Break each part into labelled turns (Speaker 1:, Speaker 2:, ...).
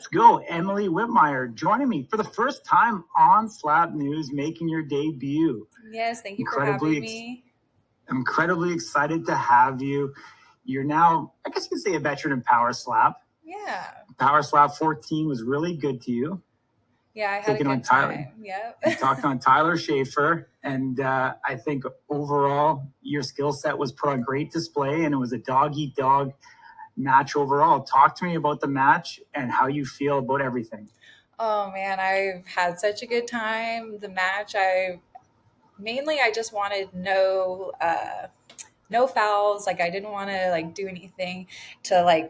Speaker 1: Let's go. Emily Whitmire joining me for the first time on Slap News, making your debut.
Speaker 2: Yes, thank you for having me.
Speaker 1: Incredibly excited to have you. You're now, I guess you could say, a veteran in Power Slap.
Speaker 2: Yeah.
Speaker 1: Power Slap 14 was really good to you.
Speaker 2: Yeah, I had a good time. Yep.
Speaker 1: Talking on Tyler Schaefer. And I think overall, your skill set was put on great display, and it was a dog-eat-dog match overall. Talk to me about the match and how you feel about everything.
Speaker 2: Oh man, I've had such a good time. The match, I just wanted no fouls. Like I didn't want to do anything to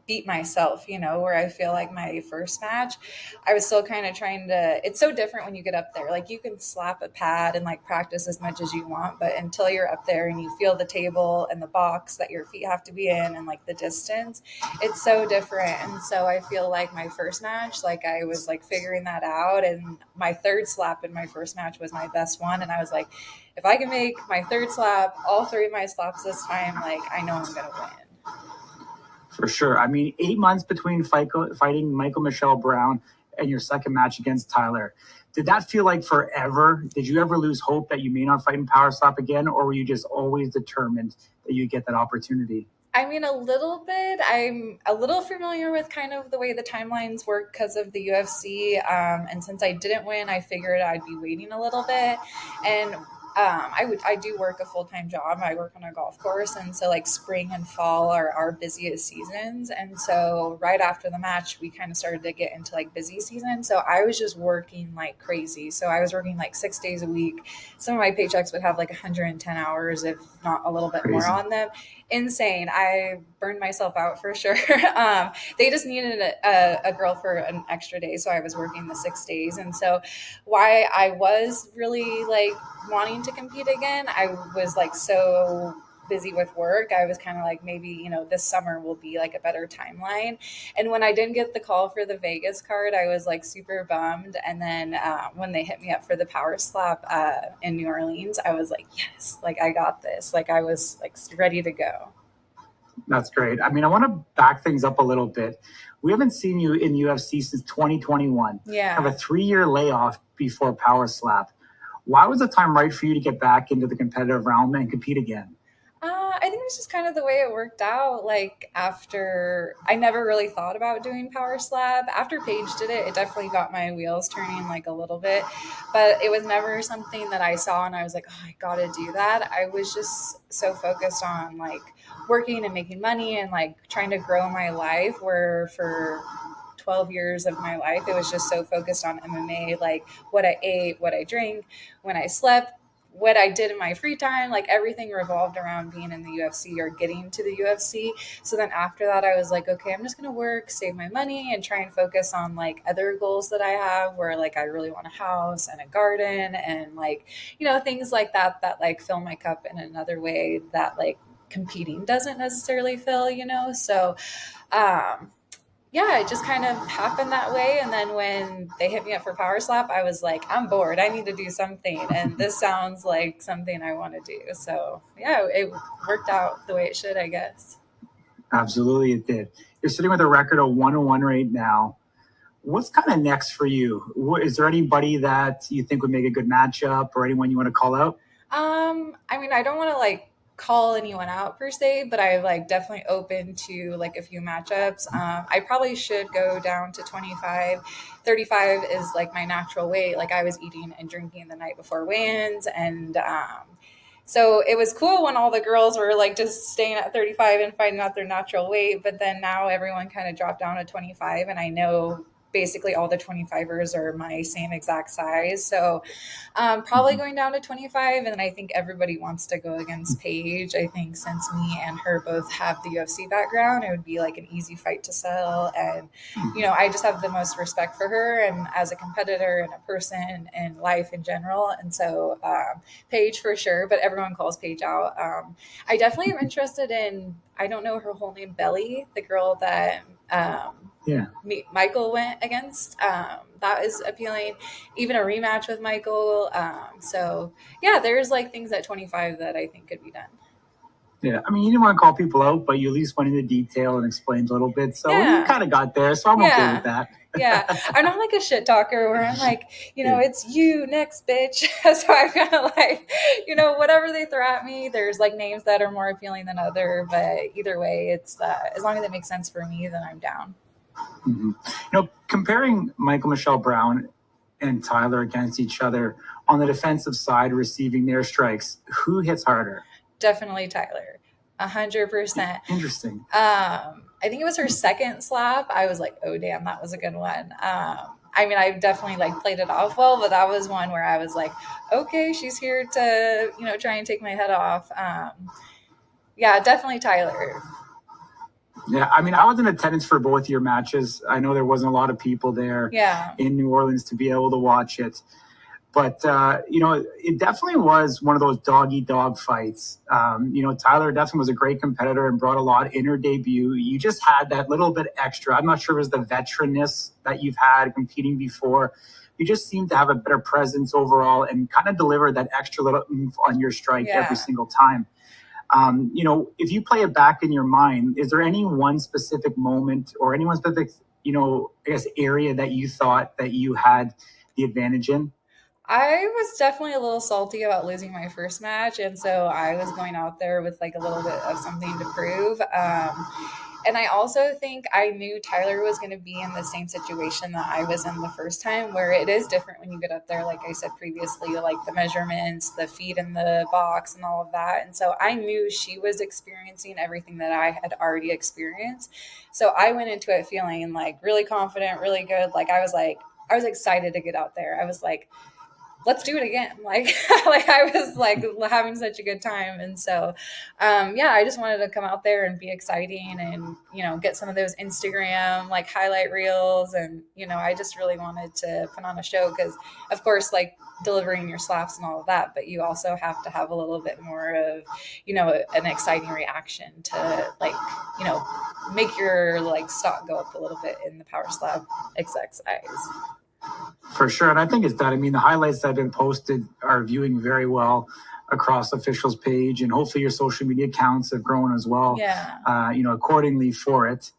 Speaker 2: beat myself, where I feel like my first match, I was still kind of trying to, it's so different when you get up there. Like you can slap a pad and practice as much as you want, but until you're up there and you feel the table and the box that your feet have to be in and the distance, it's so different. And so I feel like my first match, I was figuring that out, and my third slap in my first match was my best one. And I was like, if I can make my third slap, all three of my slaps this time, I know I'm going to win.
Speaker 1: For sure. I mean, 8 months between fighting Michael Michelle Brown and your second match against Tyler. Did that feel like forever? Did you ever lose hope that you may not fight in Power Slap again, or were you just always determined that you'd get that opportunity?
Speaker 2: I mean, a little bit. I'm a little familiar with kind of the way the timelines work because of the UFC. And since I didn't win, I figured I'd be waiting a little bit. And I do work a full-time job. I work on a golf course. And so spring and fall are our busiest seasons. And so right after the match, we kind of started to get into busy season. So I was just working like crazy. So I was working 6 days a week. Some of my paychecks would have 110 hours, if not a little bit more on them. Insane. I burned myself out for sure. They just needed a girl for an extra day. So I was working the 6 days. And so why I was really wanting to compete again, I was so busy with work. I was kind of maybe, this summer will be a better timeline. And when I didn't get the call for the Vegas card, I was super bummed. And then when they hit me up for the Power Slap in New Orleans, I was yes, I got this. I was ready to go.
Speaker 1: That's great. I mean, I want to back things up a little bit. We haven't seen you in UFC since 2021.
Speaker 2: Yeah.
Speaker 1: Have a 3-year layoff before Power Slap. Why was the time right for you to get back into the competitive realm and compete again?
Speaker 2: I think it's just kind of the way it worked out. After, I never really thought about doing Power Slap. After Paige did it, it definitely got my wheels turning a little bit, but it was never something that I saw and I was like, oh, I gotta do that. I was just so focused on working and making money and trying to grow my life, where for 12 years of my life, it was just so focused on MMA, what I ate, what I drank, when I slept, what I did in my free time, everything revolved around being in the UFC or getting to the UFC. So then after that, I was okay, I'm just going to work, save my money, and try and focus on other goals that I have, where I really want a house and a garden and things like that, that fill my cup in another way that competing doesn't necessarily fill, So, yeah, it just kind of happened that way. And then when they hit me up for Power Slap, I was I'm bored. I need to do something. And this sounds like something I want to do. So yeah, it worked out the way it should, I guess.
Speaker 1: Absolutely, it did. You're sitting with a record of 1-1 right now. What's kind of next for you? Is there anybody that you think would make a good matchup, or anyone you want to call out?
Speaker 2: I mean, I don't want to call anyone out per se, but I definitely open to a few matchups. I probably should go down to 25. 35 is my natural weight. I was eating and drinking the night before weigh-ins, and so it was cool when all the girls were just staying at 35 and finding out their natural weight, but then now everyone kind of dropped down to 25, and I know basically all the 25ers are my same exact size. So probably going down to 25. And then I think everybody wants to go against Paige. I think since me and her both have the UFC background, it would be an easy fight to sell. And, I just have the most respect for her and as a competitor and a person and life in general. And so Paige for sure, but everyone calls Paige out. I definitely am interested in, I don't know her whole name, Belly, the girl that Mikael went against. That is appealing. Even a rematch with Mikael. So yeah, there's things at 25 that I think could be done.
Speaker 1: Yeah, I mean, you didn't want to call people out, but you at least went into detail and explained a little bit. So
Speaker 2: Yeah.
Speaker 1: you kind of got there. So I'm okay with that.
Speaker 2: Yeah. I'm not like a shit talker where I'm like, it's you next, bitch. So I kind of like, whatever they throw at me, there's like names that are more appealing than other. But either way, it's as long as it makes sense for me, then I'm down.
Speaker 1: Comparing Michael Brown and Tyler against each other on the defensive side, receiving their strikes, who hits harder?
Speaker 2: Definitely Tyler. 100%.
Speaker 1: Interesting.
Speaker 2: I think it was her second slap. I was like, oh, damn, that was a good one. I mean, I definitely like played it off well, but that was one where I was like, okay, she's here to, try and take my head off. Yeah, definitely Tyler.
Speaker 1: Yeah, I mean, I was in attendance for both your matches. I know there wasn't a lot of people there in New Orleans to be able to watch it. But, it definitely was one of those dog-eat-dog fights. Tyler definitely was a great competitor and brought a lot in her debut. You just had that little bit extra. I'm not sure it was the veteranness that you've had competing before. You just seemed to have a better presence overall and kind of deliver that extra little oomph on your strike every single time. If you play it back in your mind, is there any one specific moment or any one specific, area that you thought that you had the advantage in?
Speaker 2: I was definitely a little salty about losing my first match, and so I was going out there with like a little bit of something to prove. And I also think I knew Tyler was going to be in the same situation that I was in the first time, where it is different when you get up there, like I said previously, like the measurements, the feet in the box and all of that. And so I knew she was experiencing everything that I had already experienced. So I went into it feeling like really confident, really good. Like I was excited to get out there. I was like, let's do it again. Like I was like having such a good time. And so, I just wanted to come out there and be exciting and, get some of those Instagram, like highlight reels. And, I just really wanted to put on a show because of course, like delivering your slaps and all of that, but you also have to have a little bit more of, an exciting reaction to like, make your like stock go up a little bit in the power slap exercise.
Speaker 1: For sure. And I think it's that. I mean, the highlights that have been posted are viewing very well across officials page, and hopefully your social media accounts have grown as well, accordingly for it.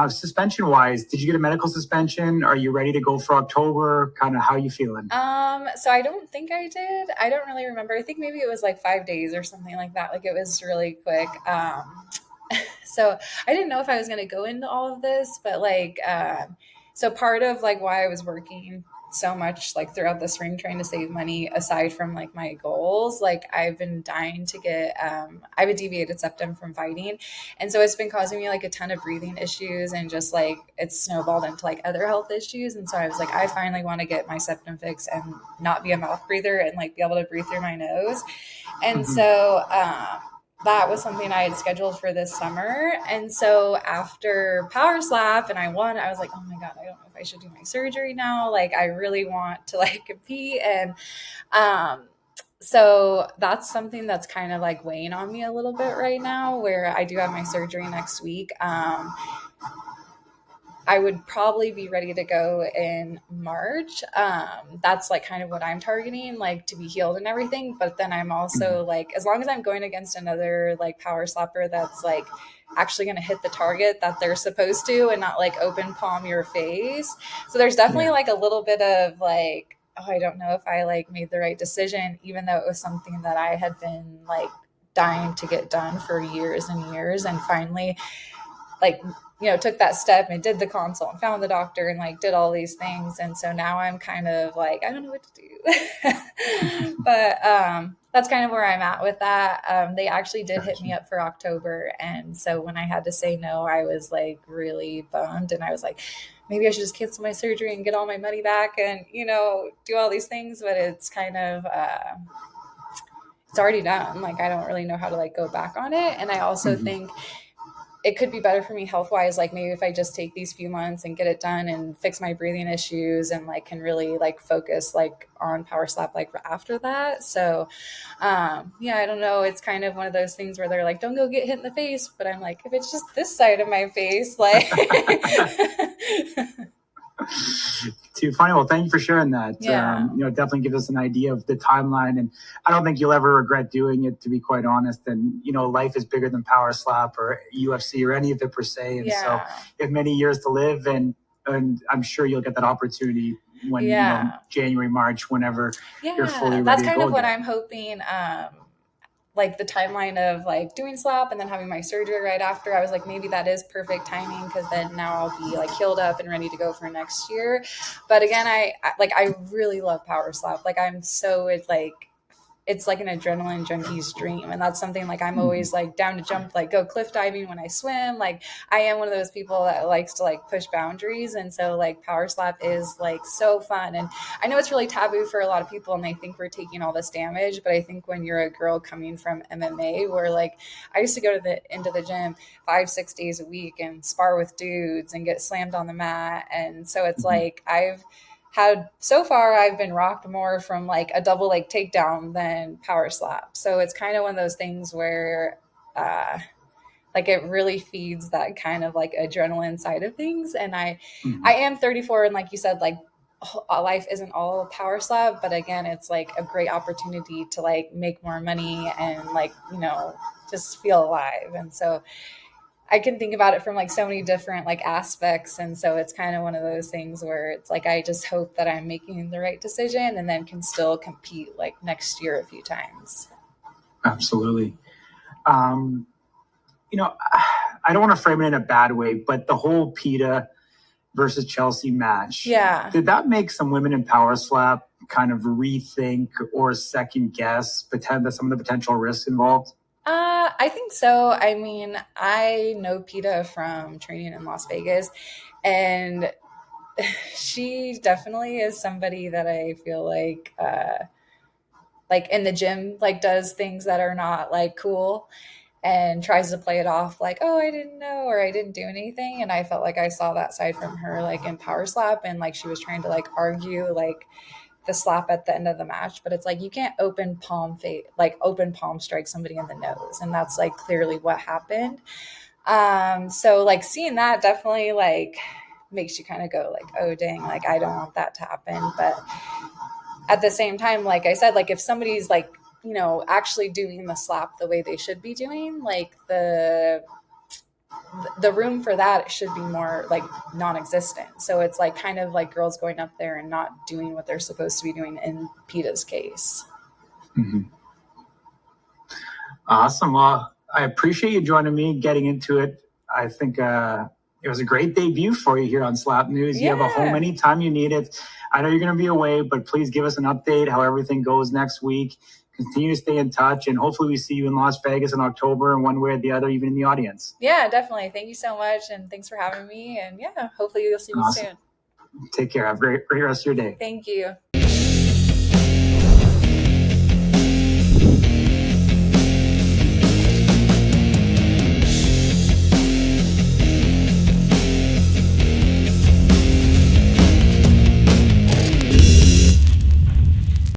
Speaker 1: Suspension wise, did you get a medical suspension? Are you ready to go for October? Kind of how you feeling?
Speaker 2: So I don't think I did. I don't really remember. I think maybe it was like 5 days or something like that. Like it was really quick. So I didn't know if I was going to go into all of this, but like, so part of like why I was working so much like throughout the spring trying to save money, aside from like my goals, like I've been dying to get I have a deviated septum from fighting, and so it's been causing me like a ton of breathing issues, and just like it's snowballed into like other health issues. And so I was like, I finally want to get my septum fixed and not be a mouth breather and like be able to breathe through my nose. And so that was something I had scheduled for this summer. And so after Power Slap and I won, I was like, oh my God, I don't know if I should do my surgery now. Like, I really want to like compete. And so that's something that's kind of like weighing on me a little bit right now, where I do have my surgery next week. I would probably be ready to go in March. That's like kind of what I'm targeting, like to be healed and everything. But then I'm also like, as long as I'm going against another like power slapper that's like actually going to hit the target that they're supposed to and not like open palm your face. So there's definitely like a little bit of like, oh, I don't know if I like made the right decision, even though it was something that I had been like dying to get done for years and years. And finally, like, took that step and did the consult and found the doctor and like did all these things. And so now I'm kind of like, I don't know what to do. But that's kind of where I'm at with that. They actually did hit me up for October. And so when I had to say no, I was like really bummed. And I was like, maybe I should just cancel my surgery and get all my money back and, do all these things. But it's kind of, it's already done. Like, I don't really know how to like go back on it. And I also think it could be better for me health-wise. Like maybe if I just take these few months and get it done and fix my breathing issues and like can really like focus like on power slap like after that. So I don't know. It's kind of one of those things where they're like, don't go get hit in the face. But I'm like, if it's just this side of my face, like
Speaker 1: Too funny. Well, thank you for sharing that.
Speaker 2: Yeah.
Speaker 1: It definitely gives us an idea of the timeline, and I don't think you'll ever regret doing it, to be quite honest. And life is bigger than Power Slap or UFC or any of it per se. And so, you have many years to live, and I'm sure you'll get that opportunity when January, March, whenever you're fully ready.
Speaker 2: That's kind of what I'm hoping. Like the timeline of like doing slap and then having my surgery right after, I was like, maybe that is perfect timing, because then now I'll be like healed up and ready to go for next year. But again, I really love Power Slap. Like I'm so, it's like an adrenaline junkie's dream. And that's something like I'm always like down to jump, like go cliff diving when I swim. Like I am one of those people that likes to like push boundaries. And so like Power Slap is like so fun. And I know it's really taboo for a lot of people and they think we're taking all this damage. But I think when you're a girl coming from MMA, where like I used to go into the gym 5-6 days a week and spar with dudes and get slammed on the mat. And so it's like so far I've been rocked more from like a double leg takedown than Power Slap. So it's kind of one of those things where like it really feeds that kind of like adrenaline side of things. And I am 34, and like you said, like life isn't all Power Slap, but again, it's like a great opportunity to like make more money and like, just feel alive. And so I can think about it from like so many different like aspects. And so it's kind of one of those things where it's like, I just hope that I'm making the right decision and then can still compete like next year a few times.
Speaker 1: Absolutely. I don't want to frame it in a bad way, but the whole Pita versus Chelsea match.
Speaker 2: Yeah.
Speaker 1: Did that make some women in Power Slap kind of rethink or second guess some of the potential risks involved?
Speaker 2: I think so. I mean, I know Pita from training in Las Vegas, and she definitely is somebody that I feel like in the gym, like does things that are not like cool and tries to play it off like, oh, I didn't know, or I didn't do anything. And I felt like I saw that side from her, like in Power Slap, and like she was trying to like argue like the slap at the end of the match, but it's like you can't open palm strike somebody in the nose, and that's like clearly what happened. So like seeing that definitely like makes you kind of go like, oh dang, like I don't want that to happen. But at the same time, like I said, like if somebody's like actually doing the slap the way they should be doing, like the room for that should be more like non-existent. So it's like kind of like girls going up there and not doing what they're supposed to be doing in Pita's case.
Speaker 1: Awesome. Well, I appreciate you joining me, getting into it. I think it was a great debut for you here on Slap News. You have a home anytime you need it. I know you're going to be away, but please give us an update how everything goes next week. Continue to stay in touch, and hopefully we see you in Las Vegas in October in one way or the other, even in the audience.
Speaker 2: Yeah, definitely. Thank you so much, and thanks for having me. And hopefully you'll see me soon.
Speaker 1: Take care. Have a great rest of your day.
Speaker 2: Thank you.